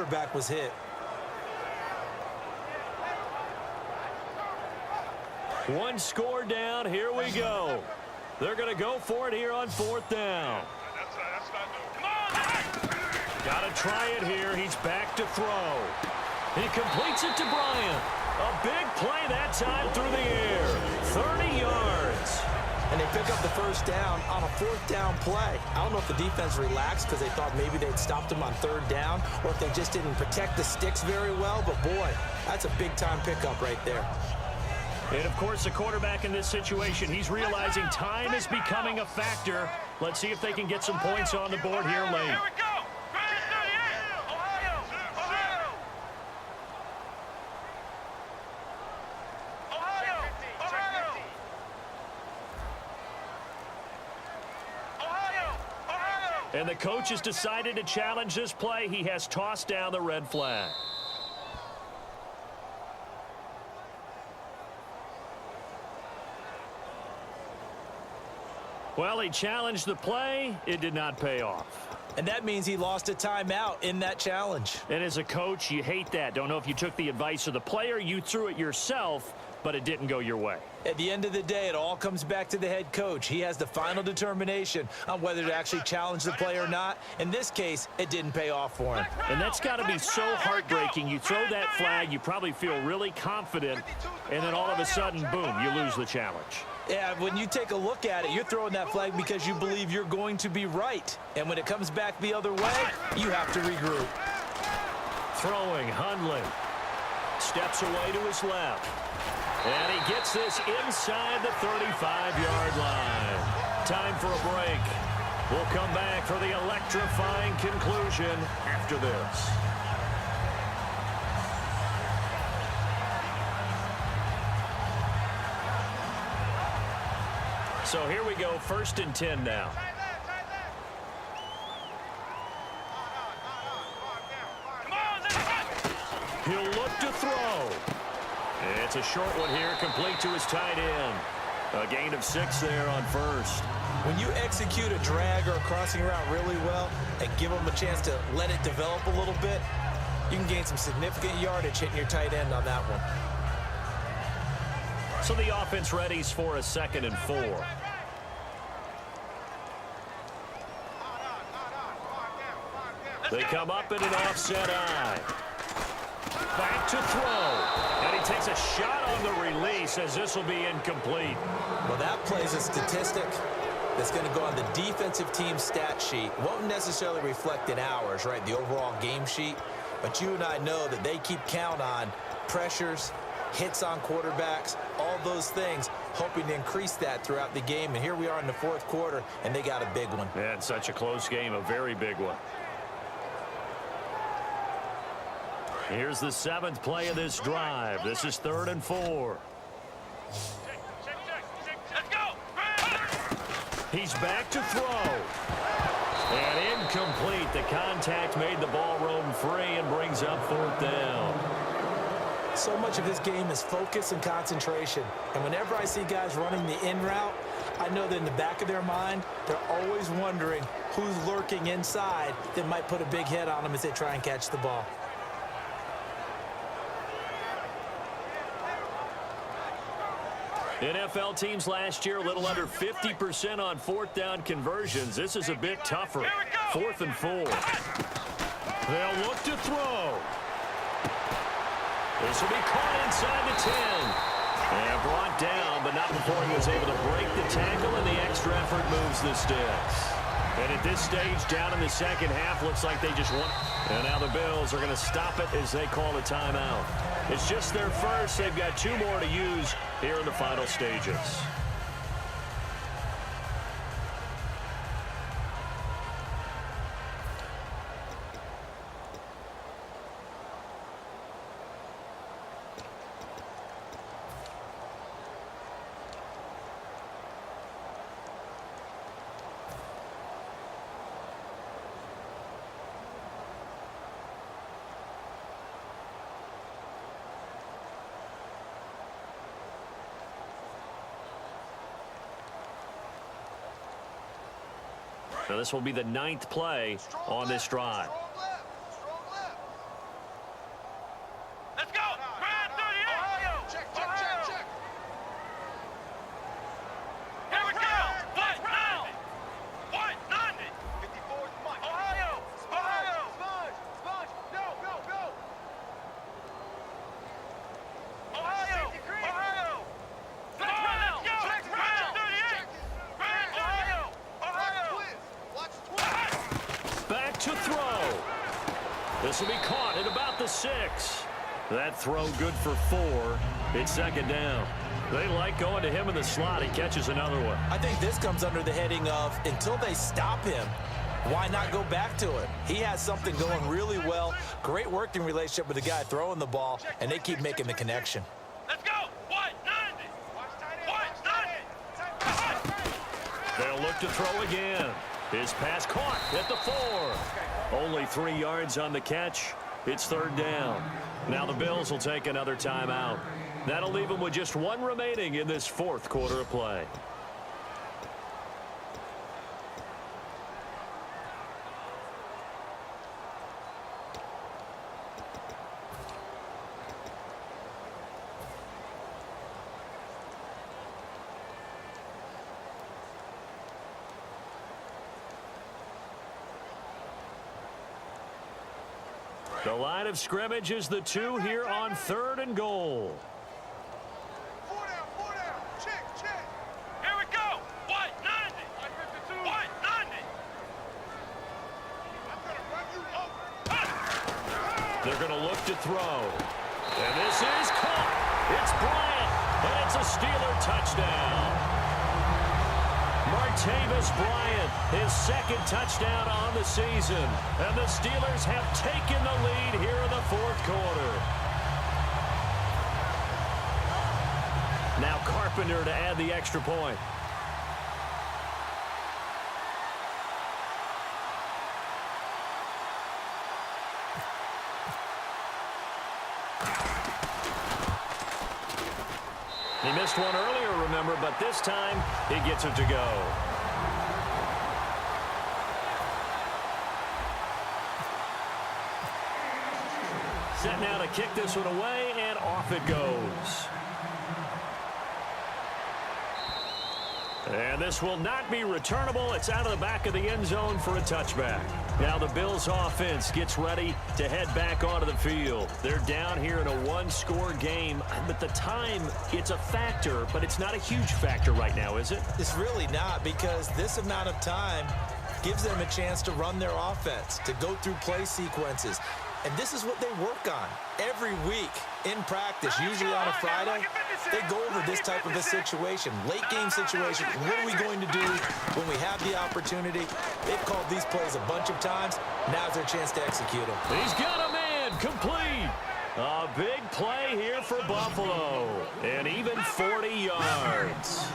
quarterback was hit. One score down. Here we go. They're going to go for it here on 4th down. Got to try it here. He's back to throw. He completes it to Bryant. A big play that time through the air. 30 yards. And they pick up the first down on a 4th down play. I don't know if the defense relaxed because they thought maybe they'd stopped him on 3rd down or if they just didn't protect the sticks very well. But, boy, that's a big-time pickup right there. And, of course, the quarterback in this situation, he's realizing time is becoming a factor. Let's see if they can get some points on the board here late. Here we go. And the coach has decided to challenge this play. He has tossed down the red flag. Well, he challenged the play. It did not pay off. And that means he lost a timeout in that challenge. And as a coach, you hate that. Don't know if you took the advice of the player, you threw it yourself, but it didn't go your way. At the end of the day, it all comes back to the head coach. He has the final determination on whether to actually challenge the play or not. In this case, it didn't pay off for him. And that's got to be so heartbreaking. You throw that flag, you probably feel really confident, and then all of a sudden, boom, you lose the challenge. Yeah, when you take a look at it, you're throwing that flag because you believe you're going to be right. And when it comes back the other way, you have to regroup. Throwing, Hundley. Steps away to his left. And he gets this inside the 35-yard line. Time for a break. We'll come back for the electrifying conclusion after this. So here we go, 1st and 10 now. He'll look to throw. It's a short one here, complete to his tight end. A gain of 6 there on 1st. When you execute a drag or a crossing route really well and give them a chance to let it develop a little bit, you can gain some significant yardage hitting your tight end on that one. So the offense readies for a 2nd and 4. They come up in an offset eye. Back to throw. And he takes a shot on the release as this will be incomplete. Well, that plays a statistic that's going to go on the defensive team stat sheet. Won't necessarily reflect in ours, right, the overall game sheet. But you and I know that they keep count on pressures, hits on quarterbacks, all those things, hoping to increase that throughout the game. And here we are in the 4th quarter, and they got a big one. Yeah, it's such a close game, a very big one. Here's the 7th play of this drive. This is 3rd and 4. Let's go. He's back to throw. And incomplete. The contact made the ball roam free and brings up 4th down. So much of this game is focus and concentration. And whenever I see guys running the in route, I know that in the back of their mind, they're always wondering who's lurking inside that might put a big hit on them as they try and catch the ball. NFL teams last year a little under 50% on 4th down conversions. This is a bit tougher. 4th and 4. They'll look to throw. This will be caught inside the 10. And brought down, but not before he was able to break the tackle, and the extra effort moves the sticks. And at this stage, down in the 2nd half, looks like they just won. And now the Bills are going to stop it as they call a timeout. It's just their first. They've got 2 more to use here in the final stages. Now this will be the 9th play on this drive. This will be caught at about the 6. That throw good for 4. It's second down. They like going to him in the slot. He catches another one. I think this comes under the heading of until they stop him, why not go back to it? He has something going really well. Great working relationship with the guy throwing the ball, and they keep making the connection. Let's go. 190. They'll look to throw again. His pass caught at the 4. Only 3 yards on the catch. It's third down. Now the Bills will take another timeout. That'll leave them with just 1 remaining in this fourth quarter of play. The line of scrimmage is the 2 here on 3rd and goal. 4 down. Check. Here we go. 190. 190. I'm going to run you over. They're going to look to throw. And this is caught. It's Bryant. And it's a Steeler touchdown. Martavis Bryant, his 2nd touchdown on the season. And the Steelers have taken the lead here in the 4th quarter. Now Carpenter to add the extra point. He missed one earlier, remember, but this time he gets it to go. Set now to kick this one away, and off it goes. And this will not be returnable. It's out of the back of the end zone for a touchback. Now the Bills offense gets ready to head back onto the field. They're down here in a 1-score game, but the time, it's a factor, but it's not a huge factor right now, is it? It's really not, because this amount of time gives them a chance to run their offense, to go through play sequences. And this is what they work on every week in practice, usually on a Friday. They go over this type of a situation, late game situation. What are we going to do when we have the opportunity? They've called these plays a bunch of times. Now's their chance to execute them. He's got a man complete. A big play here for Buffalo. And even 40 yards.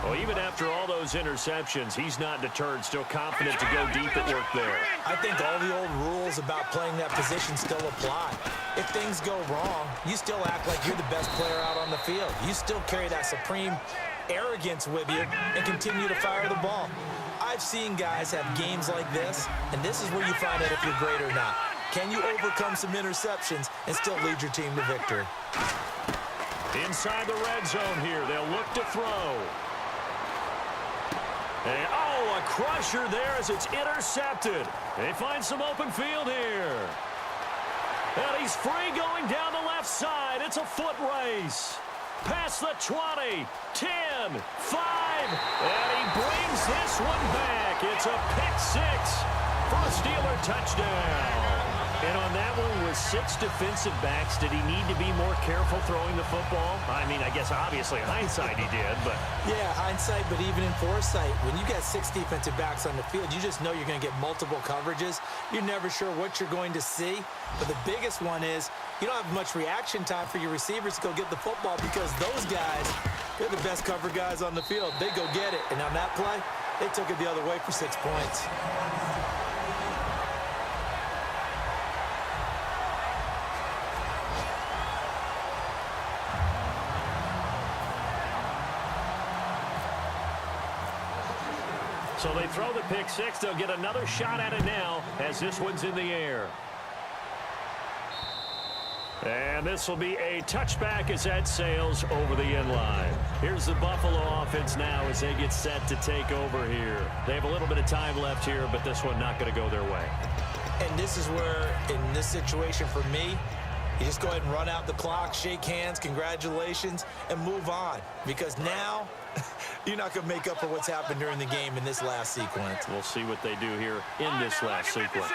Well, even after all those interceptions, he's not deterred, still confident to go deep at work there. I think all the old rules about playing that position still apply. If things go wrong, you still act like you're the best player out on the field. You still carry that supreme arrogance with you and continue to fire the ball. I've seen guys have games like this, and this is where you find out if you're great or not. Can you overcome some interceptions and still lead your team to victory? Inside the red zone here, they'll look to throw. And, oh, a crusher there as it's intercepted. They find some open field here. And he's free going down the left side. It's a foot race. Past the 20, 10, 5, and he brings this one back. It's a pick 6 for a Steeler touchdown. And on that one with 6 defensive backs, did he need to be more careful throwing the football? I mean, I guess obviously hindsight he did, but... Yeah, hindsight, but even in foresight, when you got 6 defensive backs on the field, you just know you're going to get multiple coverages. You're never sure what you're going to see. But the biggest one is you don't have much reaction time for your receivers to go get the football because those guys, they're the best cover guys on the field. They go get it. And on that play, they took it the other way for 6 points. So they throw the pick 6. They'll get another shot at it now as this one's in the air. And this will be a touchback as that sails over the end line. Here's the Buffalo offense now as they get set to take over here. They have a little bit of time left here, but this one not going to go their way. And this is where, in this situation for me, you just go ahead and run out the clock, shake hands, congratulations, and move on. Because now, you're not going to make up for what's happened during the game in this last sequence. We'll see what they do here in this last sequence.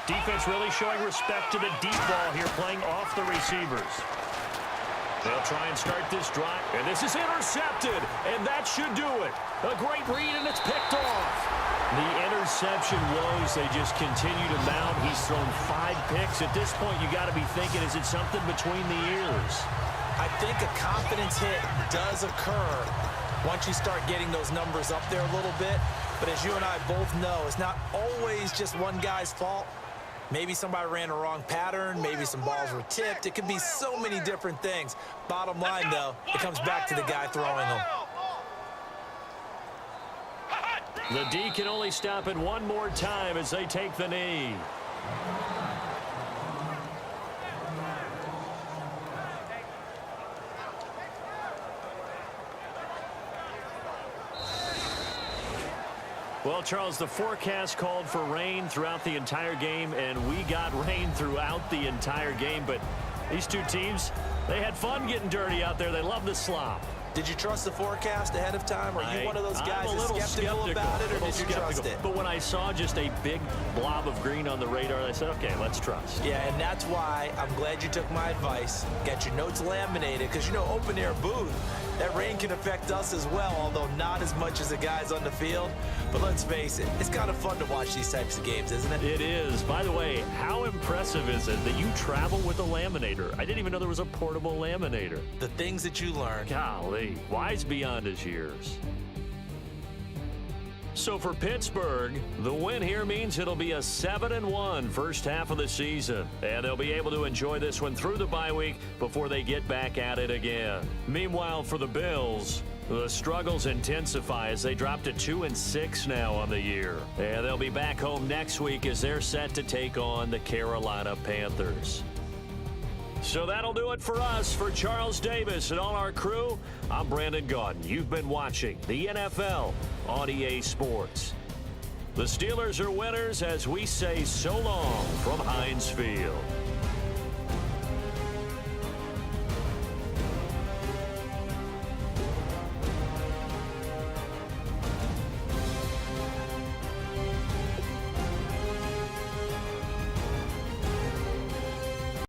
Defense really showing respect to the deep ball here, playing off the receivers. They'll try and start this drive, and this is intercepted, and that should do it. A great read, and it's picked off. The interception woes, they just continue to mount. He's thrown 5 picks. At this point, you got to be thinking, is it something between the ears? I think a confidence hit does occur once you start getting those numbers up there a little bit. But as you and I both know, it's not always just one guy's fault. Maybe somebody ran a wrong pattern. Maybe some balls were tipped. It could be so many different things. Bottom line, though, it comes back to the guy throwing them. The D can only stop it one more time as they take the knee. Well, Charles, the forecast called for rain throughout the entire game, and we got rain throughout the entire game. But these two teams, they had fun getting dirty out there. They love the slop. Did you trust the forecast ahead of time? Are you one of those guys that's skeptical about it, or did you trust it? But when I saw just a big blob of green on the radar, I said, okay, let's trust. Yeah, and that's why I'm glad you took my advice. Get your notes laminated, because, you know, open air booth, that rain can affect us as well, although not as much as the guys on the field. But let's face it, it's kind of fun to watch these types of games, isn't it? It is. By the way, how impressive is it that you travel with a laminator? I didn't even know there was a portable laminator. The things that you learn. Golly, wise beyond his years. So for Pittsburgh, the win here means it'll be a 7-1 first half of the season. And they'll be able to enjoy this one through the bye week before they get back at it again. Meanwhile, for the Bills, the struggles intensify as they drop to 2-6 now on the year. And they'll be back home next week as they're set to take on the Carolina Panthers. So that'll do it for us. For Charles Davis and all our crew, I'm Brandon Gaudin. You've been watching the NFL on EA Sports. The Steelers are winners as we say so long from Heinz Field.